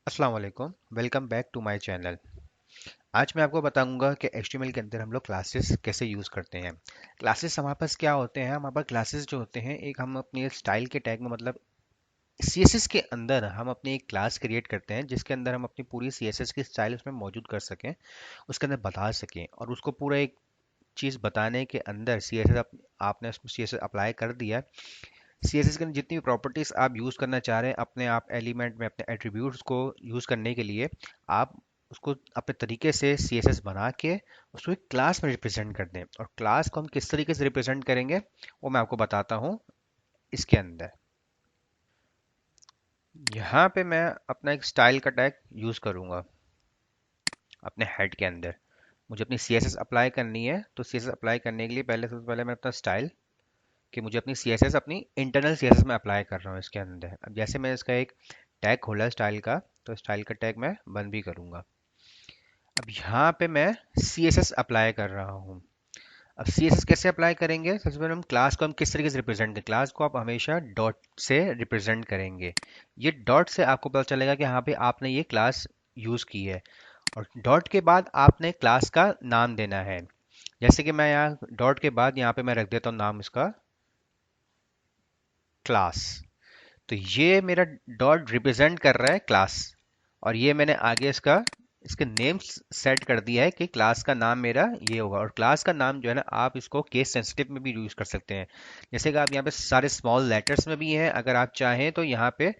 अस्सलाम वालेकुम। Welcome back to my channel. आज मैं आपको बताऊंगा कि HTML के अंदर हम लोग क्लासेस कैसे यूज़ करते हैं। क्लासेस हमारे पास क्या होते हैं, हमारे पास क्लासेस जो होते हैं, एक हम अपने स्टाइल के टैग में मतलब CSS के अंदर हम अपनी एक क्लास क्रिएट करते हैं जिसके अंदर हम अपनी पूरी CSS की स्टाइल उसमें मौजूद कर सकें, उसके अंदर बता सकें और उसको पूरा एक चीज़ बताने के अंदर आपने उसमें CSS अप्लाई कर दिया। CSS के अंदर जितनी भी प्रॉपर्टीज आप यूज करना चाह रहे हैं अपने आप एलिमेंट में अपने एट्रीब्यूट्स को यूज करने के लिए, आप उसको अपने तरीके से CSS बना के उसको एक क्लास में रिप्रेजेंट कर दें। और क्लास को हम किस तरीके से रिप्रेजेंट करेंगे वो मैं आपको बताता हूँ इसके अंदर। यहाँ पे मैं अपना एक स्टाइल का टैग यूज करूंगा अपने हेड के अंदर। मुझे अपनी CSS अप्लाई करनी है, तो CSS अप्लाई करने के लिए सबसे पहले मैं अपना स्टाइल कि मुझे अपनी CSS अपनी इंटरनल CSS में अप्लाई कर रहा हूँ इसके अंदर। अब जैसे मैं इसका एक टैग खोला स्टाइल का, तो स्टाइल का टैग मैं बंद भी करूंगा। अब यहाँ पे मैं CSS अप्लाई कर रहा हूँ। अब CSS कैसे अप्लाई करेंगे? सबसे पहले हम क्लास को हम किस तरीके से रिप्रेजेंट करें। क्लास को आप हमेशा डॉट से रिप्रेजेंट करेंगे। ये डॉट से आपको पता चलेगा कि हाँ पे आपने ये क्लास यूज की है। और डॉट के बाद आपने क्लास का नाम देना है। जैसे कि मैं यहाँ डॉट के बाद यहाँ पे मैं रख देता हूँ नाम इसका क्लास। तो ये मेरा डॉट रिप्रेजेंट कर रहा है क्लास। और ये मैंने आगे इसके नेम सेट कर दिया है कि क्लास का नाम मेरा ये होगा। और क्लास का नाम जो है ना, आप इसको केस सेंसिटिव में भी यूज कर सकते हैं। जैसे कि आप यहाँ पे सारे स्मॉल लेटर्स में भी हैं, अगर आप चाहें तो यहाँ पे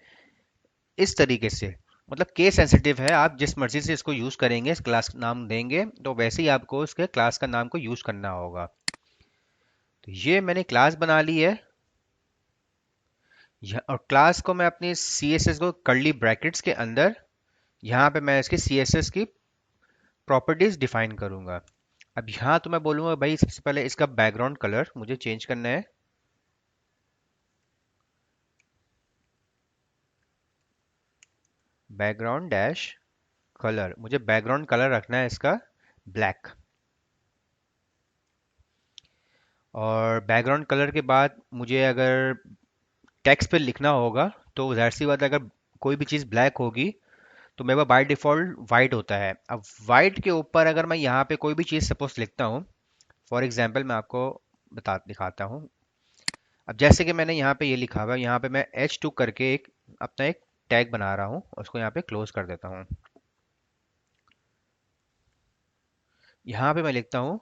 इस तरीके से, मतलब केस सेंसिटिव है, आप जिस मर्जी से इसको यूज करेंगे, इस क्लास नाम देंगे तो वैसे ही आपको इसके क्लास का नाम को यूज करना होगा। तो ये मैंने क्लास बना ली है। और क्लास को मैं अपनी CSS को कर्ली ब्रैकेट्स के अंदर, यहाँ पे मैं इसकी CSS की प्रॉपर्टीज डिफाइन करूंगा। अब यहाँ तो मैं बोलूंगा भाई सबसे पहले इसका बैकग्राउंड कलर मुझे चेंज करना है। बैकग्राउंड डैश कलर, मुझे बैकग्राउंड कलर रखना है इसका ब्लैक। और बैकग्राउंड कलर के बाद मुझे अगर टेक्स्ट पे लिखना होगा तो जाहिर सी बात है, अगर कोई भी चीज़ ब्लैक होगी तो मेरे पास बाय डिफॉल्ट वाइट होता है। अब वाइट के ऊपर अगर मैं यहाँ पे कोई भी चीज़ सपोज लिखता हूँ, फॉर एग्जाम्पल मैं आपको बता दिखाता हूँ। अब जैसे कि मैंने यहाँ पे ये लिखा हुआ है, यहाँ पे मैं H2 करके एक अपना एक टैग बना रहा हूँ, उसको यहाँ पे क्लोज कर देता हूँ। यहाँ पे मैं लिखता हूँ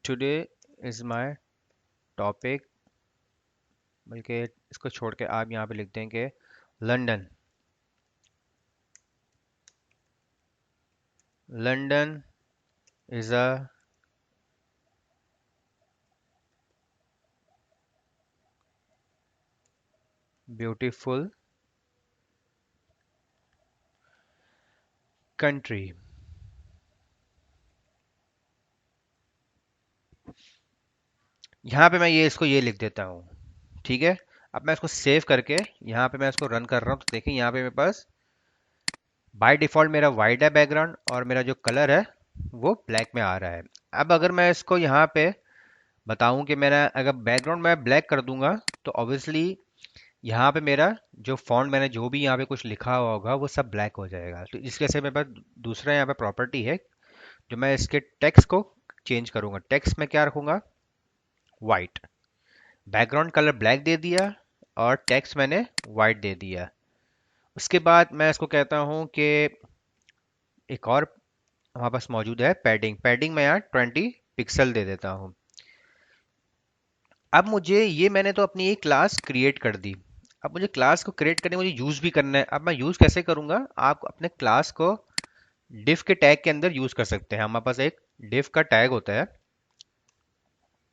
टुडे इज माय टॉपिक, बल्कि इसको छोड़ के आप यहाँ पे लिख दें कि London, London is a beautiful country. यहाँ पे मैं ये इसको ये लिख देता हूँ, ठीक है। अब मैं इसको सेव करके यहाँ पे मैं इसको रन कर रहा हूँ, तो देखिए यहाँ पे मेरे पास बाय डिफॉल्ट मेरा वाइट है बैकग्राउंड और मेरा जो कलर है वो ब्लैक में आ रहा है। अब अगर मैं इसको यहाँ पे बताऊं कि मेरा अगर बैकग्राउंड मैं ब्लैक कर दूंगा तो ऑब्वियसली यहाँ पे मेरा जो फॉन्ट मैंने जो भी यहाँ पे कुछ लिखा हुआ होगा वो सब ब्लैक हो जाएगा। तो इसके से मेरे पास दूसरा यहाँ पे प्रॉपर्टी है जो मैं इसके टेक्स्ट को चेंज करूंगा। टेक्स्ट में क्या रखूंगा? वाइट। बैकग्राउंड कलर ब्लैक दे दिया और टेक्स्ट मैंने वाइट दे दिया। उसके बाद मैं इसको कहता हूँ कि एक और हमारे पास मौजूद है पैडिंग। पैडिंग मैं यहाँ 20 पिक्सल दे देता हूँ। अब मुझे ये मैंने तो अपनी एक क्लास क्रिएट कर दी। अब मुझे क्लास को क्रिएट करने मुझे यूज भी करना है। अब मैं यूज कैसे करूंगा? आप अपने क्लास को डिफ के टैग के अंदर यूज कर सकते हैं। हमारे पास एक डिफ का टैग होता है।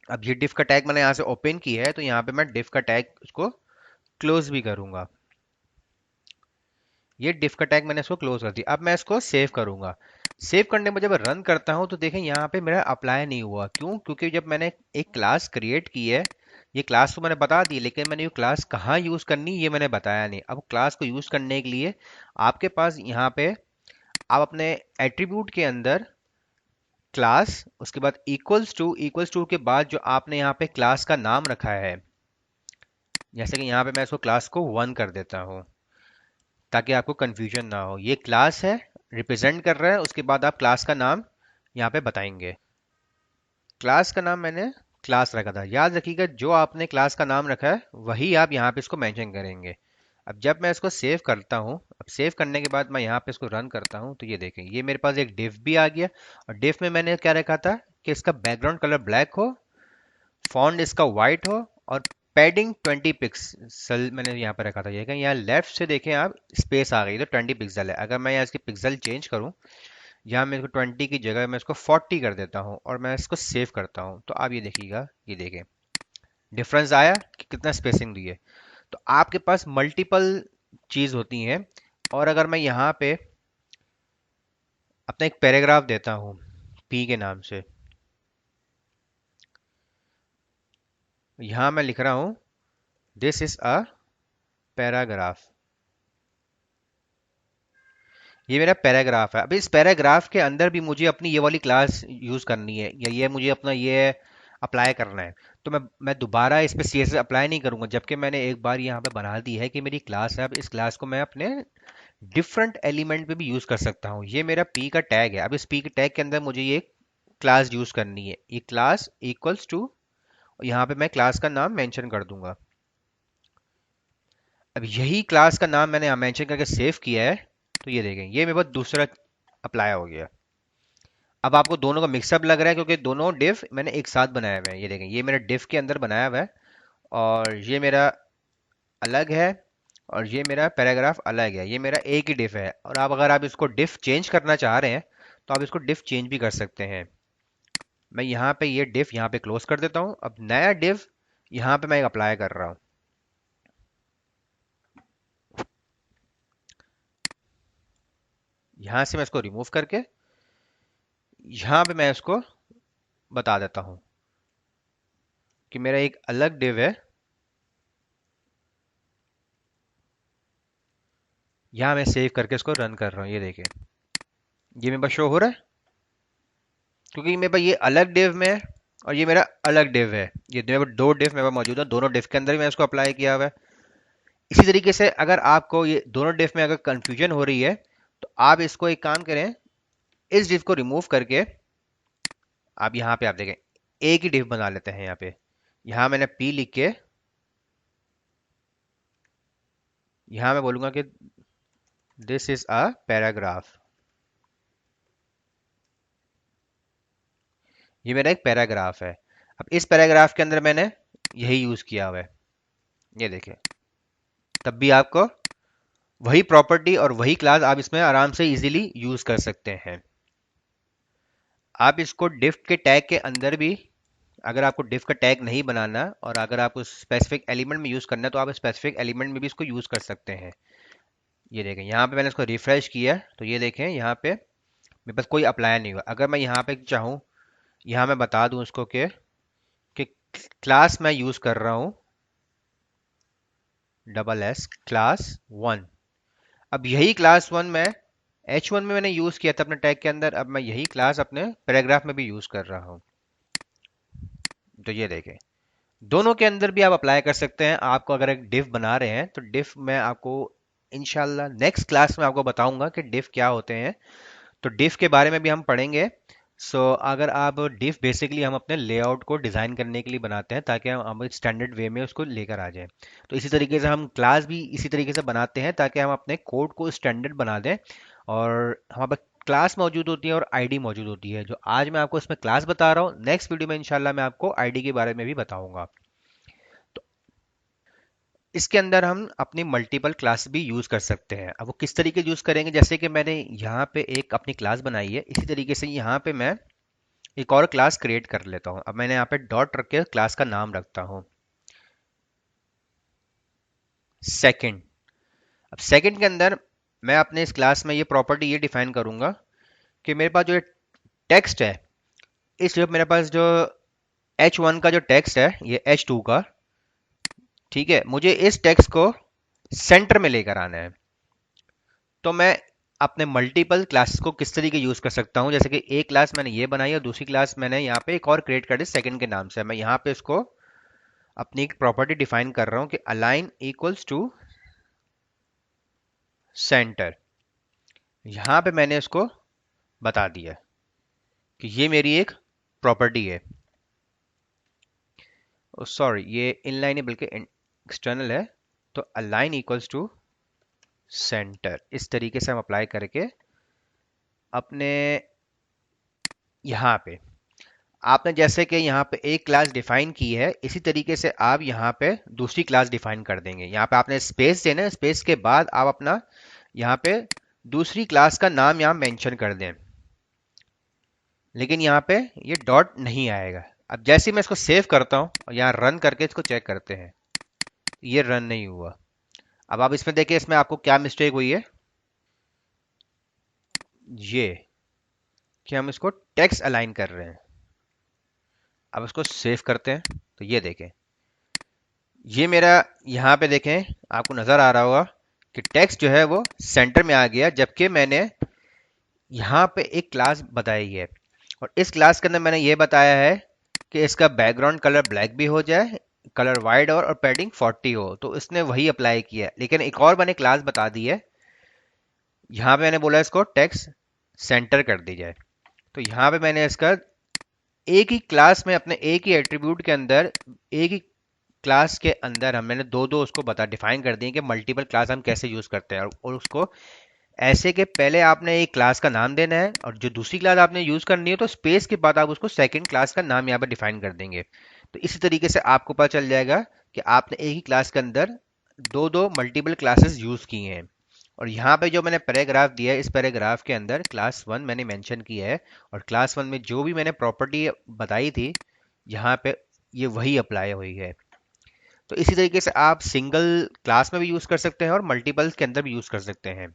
अब ये डिफ का टैग मैंने यहाँ से ओपन किया है, तो यहाँ पे मैं डिफ का टैग उसको क्लोज भी करूंगा। ये डिफ का टैग मैंने इसको क्लोज कर दिया। अब मैं इसको सेव करूंगा। सेव करने में जब रन करता हूं तो देखें यहाँ पे मेरा अप्लाई नहीं हुआ। क्यों? क्योंकि जब मैंने एक क्लास क्रिएट की है, ये क्लास तो मैंने बता दी, लेकिन मैंने ये क्लास कहाँ यूज करनी ये मैंने बताया नहीं। अब क्लास को यूज करने के लिए आपके पास यहाँ पे आप अपने एट्रीब्यूट के अंदर क्लास, उसके बाद इक्वल्स टू के बाद जो आपने यहाँ पे क्लास का नाम रखा है, जैसे कि यहाँ पे मैं इसको क्लास को 1 कर देता हूँ ताकि आपको कंफ्यूजन ना हो। ये क्लास है, रिप्रेजेंट कर रहा है, उसके बाद आप क्लास का नाम यहाँ पे बताएंगे। क्लास का नाम मैंने क्लास रखा था, याद रखिएगा जो आपने क्लास का नाम रखा है वही आप यहाँ पे इसको मेंशन करेंगे। अब जब मैं इसको सेव करता हूँ, अब सेव करने के बाद मैं यहाँ पे इसको रन करता हूँ, तो ये देखें ये मेरे पास एक div भी आ गया। और div में मैंने क्या रखा था कि इसका बैकग्राउंड कलर ब्लैक हो, फॉन्ट इसका वाइट हो, और पैडिंग 20 पिक्सल मैंने यहाँ पे रखा था। ये कहीं यहाँ लेफ्ट से देखें आप, स्पेस आ गई तो 20 पिक्सल है। अगर मैं यहाँ इसकी पिक्सल चेंज करूँ, यहाँ मैं इसको 20 की जगह मैं इसको 40 कर देता हूँ और मैं इसको सेव करता हूँ, तो आप ये देखिएगा, ये देखें डिफरेंस आया कि कितना स्पेसिंग दी है। तो आपके पास मल्टीपल चीज़ होती हैं। और अगर मैं यहाँ पे अपना एक पैराग्राफ देता हूँ पी के नाम से, यहाँ मैं लिख रहा हूँ दिस इज अ पैराग्राफ, ये मेरा पैराग्राफ है। अब इस पैराग्राफ के अंदर भी मुझे अपनी ये वाली क्लास यूज करनी है, या ये मुझे अपना ये अप्लाई करना है। तो मैं दोबारा इस पे सीएसएस अप्लाई नहीं करूंगा, जबकि मैंने एक बार यहाँ पे बना दी है कि मेरी क्लास है। अब इस क्लास को मैं अपने डिफरेंट एलिमेंट पे भी यूज कर सकता हूँ। ये मेरा पी का टैग है, अब इस पी के टैग के अंदर मुझे ये क्लास यूज करनी है। ये क्लास इक्वल्स टू, यहाँ पे मैं क्लास का नाम मेंशन कर दूंगा। अब यही क्लास का नाम मैंने यहाँ मेंशन करके सेव किया है, तो ये देखें ये मेरे पास दूसरा अप्लाई हो गया। अब आपको दोनों का मिक्सअप लग रहा है क्योंकि दोनों डिफ मैंने एक साथ बनाया हुआ है। ये देखें ये मेरा डिफ के अंदर बनाया हुआ है, और ये मेरा अलग है, और ये मेरा पैराग्राफ अलग है। ये मेरा एक ही डिफ है। और आप अगर आप इसको डिफ चेंज करना चाह रहे हैं तो आप इसको डिफ चेंज भी कर सकते हैं। मैं यहाँ पे ये डिफ यहाँ पे क्लोज कर देता हूँ। अब नया डिफ यहाँ पे मैं अप्लाई कर रहा हूँ। यहाँ से मैं इसको रिमूव करके यहाँ पे मैं इसको बता देता हूँ कि मेरा एक अलग डिव है। यहाँ मैं सेव करके इसको रन कर रहा हूँ, ये देखें ये मेरे पास शो हो रहा है क्योंकि मेरे पास ये अलग डिव में है और ये मेरा अलग डिव है। ये मेरे पास दो डिव मेरे पास मौजूद है, दोनों डिव के अंदर ही मैं इसको अप्लाई किया हुआ है। इसी तरीके से अगर आपको ये दोनों डिव में अगर कंफ्यूजन हो रही है तो आप इसको एक काम करें, इस डिव को रिमूव करके आप यहाँ पे आप देखें एक ही डिव बना लेते हैं। यहाँ पे यहाँ मैंने पी लिख के यहाँ मैं बोलूंगा कि दिस इज अ पैराग्राफ। ये मेरा एक पैराग्राफ है। अब इस पैराग्राफ के अंदर मैंने यही यूज किया हुआ है, ये देखें। तब भी आपको वही प्रॉपर्टी और वही क्लास आप इसमें आराम से इजीली यूज कर सकते हैं। आप इसको डिफ के टैग के अंदर भी, अगर आपको डिफ का टैग नहीं बनाना और अगर आपको स्पेसिफिक एलिमेंट में यूज करना है तो आप स्पेसिफिक एलिमेंट में भी इसको यूज कर सकते हैं। ये देखें यहाँ पे मैंने इसको रिफ्रेश किया तो ये देखें यहाँ पे मेरे पास कोई अप्लाई नहीं हुआ। अगर मैं यहाँ पे चाहूँ, यहाँ मैं बता दूँ उसको कि क्लास मैं यूज कर रहा हूँ डबल एस क्लास 1। अब यही क्लास 1 मैं H1 में मैंने यूज किया था अपने टैग के अंदर, अब मैं यही क्लास अपने पैराग्राफ में भी यूज कर रहा हूँ। तो ये देखें दोनों के अंदर भी आप अप्लाई कर सकते हैं। आपको अगर एक डिफ बना रहे हैं तो डिफ मैं आपको इंशाल्लाह नेक्स्ट क्लास में आपको बताऊंगा कि डिफ क्या होते हैं। तो डिफ के बारे में भी हम पढ़ेंगे। अगर आप डिफ बेसिकली हम अपने लेआउट को डिज़ाइन करने के लिए बनाते हैं ताकि हम एक स्टैंडर्ड वे में उसको लेकर आ जाएं। तो इसी तरीके से हम क्लास भी इसी तरीके से बनाते हैं ताकि हम अपने कोड को स्टैंडर्ड बना दें। और हमारे पास क्लास मौजूद होती है और आईडी मौजूद होती है। जो आज मैं आपको इसमें क्लास बता रहा हूँ, नेक्स्ट वीडियो में इंशाल्लाह मैं आपको आईडी के बारे में भी बताऊंगा। तो इसके अंदर हम अपनी मल्टीपल क्लास भी यूज कर सकते हैं। अब वो किस तरीके यूज करेंगे, जैसे कि मैंने यहाँ पे एक अपनी क्लास बनाई है, इसी तरीके से यहाँ पे मैं एक और क्लास क्रिएट कर लेता हूँ। अब मैंने यहाँ पे डॉट रख के क्लास का नाम रखता हूँ सेकंड। अब सेकंड के अंदर मैं अपने इस क्लास में ये प्रॉपर्टी ये डिफाइन करूंगा कि मेरे पास जो टेक्स्ट है, इस जो मेरे पास जो H1 का जो टेक्स्ट है, ये H2 का, ठीक है, मुझे इस टेक्स्ट को सेंटर में लेकर आना है। तो मैं अपने मल्टीपल क्लासेस को किस तरीके यूज कर सकता हूँ, जैसे कि एक क्लास मैंने ये बनाई और दूसरी क्लास मैंने यहाँ पे एक और क्रिएट कर दी सेकंड के नाम से। मैं यहाँ पे इसको अपनी एक प्रॉपर्टी डिफाइन कर रहा हूं कि अलाइन इक्वल्स टू सेंटर। यहां पे मैंने इसको बता दिया कि ये मेरी एक प्रॉपर्टी है। सॉरी, ये इनलाइन है बल्कि एक्सटर्नल है। तो अलाइन इक्वल्स टू सेंटर, इस तरीके से हम अप्लाई करके अपने यहाँ पे, आपने जैसे कि यहाँ पे एक क्लास डिफाइन की है, इसी तरीके से आप यहाँ पे दूसरी क्लास डिफाइन कर देंगे। यहाँ पे आपने स्पेस देना है, स्पेस के बाद आप अपना यहाँ पे दूसरी क्लास का नाम यहाँ मेंशन कर दें, लेकिन यहाँ पे ये डॉट नहीं आएगा। अब जैसे ही मैं इसको सेव करता हूँ और यहाँ रन करके इसको चेक करते हैं, ये रन नहीं हुआ। अब आप इसमें देखिए, इसमें आपको क्या मिस्टेक हुई है, ये कि हम इसको टेक्स्ट अलाइन कर रहे हैं। अब इसको सेव करते हैं तो ये देखें, ये मेरा यहाँ पे देखें, आपको नजर आ रहा होगा कि टेक्स्ट जो है वो सेंटर में आ गया, जबकि मैंने यहाँ पे एक क्लास बताई है और इस क्लास के अंदर मैंने ये बताया है कि इसका बैकग्राउंड कलर ब्लैक भी हो जाए, कलर वाइड और पैडिंग 40 हो। तो इसने वही अप्लाई किया है, लेकिन एक और मैंने क्लास बता दी है। यहाँ पे मैंने बोला इसको टेक्स्ट सेंटर कर दी जाए। तो यहाँ पे मैंने इसका एक ही क्लास में, अपने एक ही एट्रीब्यूट के अंदर, एक ही क्लास के अंदर हम मैंने दो दो उसको बता डिफाइन कर दिए कि मल्टीपल क्लास हम कैसे यूज करते हैं। और उसको ऐसे कि पहले आपने एक क्लास का नाम देना है और जो दूसरी क्लास आपने यूज करनी है तो स्पेस के बाद आप उसको सेकंड क्लास का नाम यहाँ पर डिफाइन कर देंगे। तो इसी तरीके से आपको पता चल जाएगा कि आपने एक ही क्लास के अंदर दो दो मल्टीपल क्लासेस यूज की हैं। और यहाँ पे जो मैंने पैराग्राफ दिया है, इस पैराग्राफ के अंदर क्लास वन मैंने मेंशन किया है और क्लास वन में जो भी मैंने प्रॉपर्टी बताई थी, यहाँ पे ये वही अप्लाई हुई है। तो इसी तरीके से आप सिंगल क्लास में भी यूज़ कर सकते हैं और मल्टीपल्स के अंदर भी यूज़ कर सकते हैं।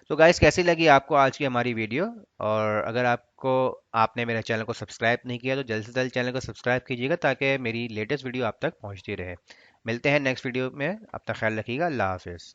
तो गाइस, कैसी लगी आपको आज की हमारी वीडियो? और अगर आपको, आपने मेरे चैनल को सब्सक्राइब नहीं किया तो जल्द से जल्द चैनल को सब्सक्राइब कीजिएगा ताकि मेरी लेटेस्ट वीडियो आप तक पहुंचती रहे। मिलते हैं नेक्स्ट वीडियो में, अब तक ख्याल रखिएगा। अल्लाह हाफिज़।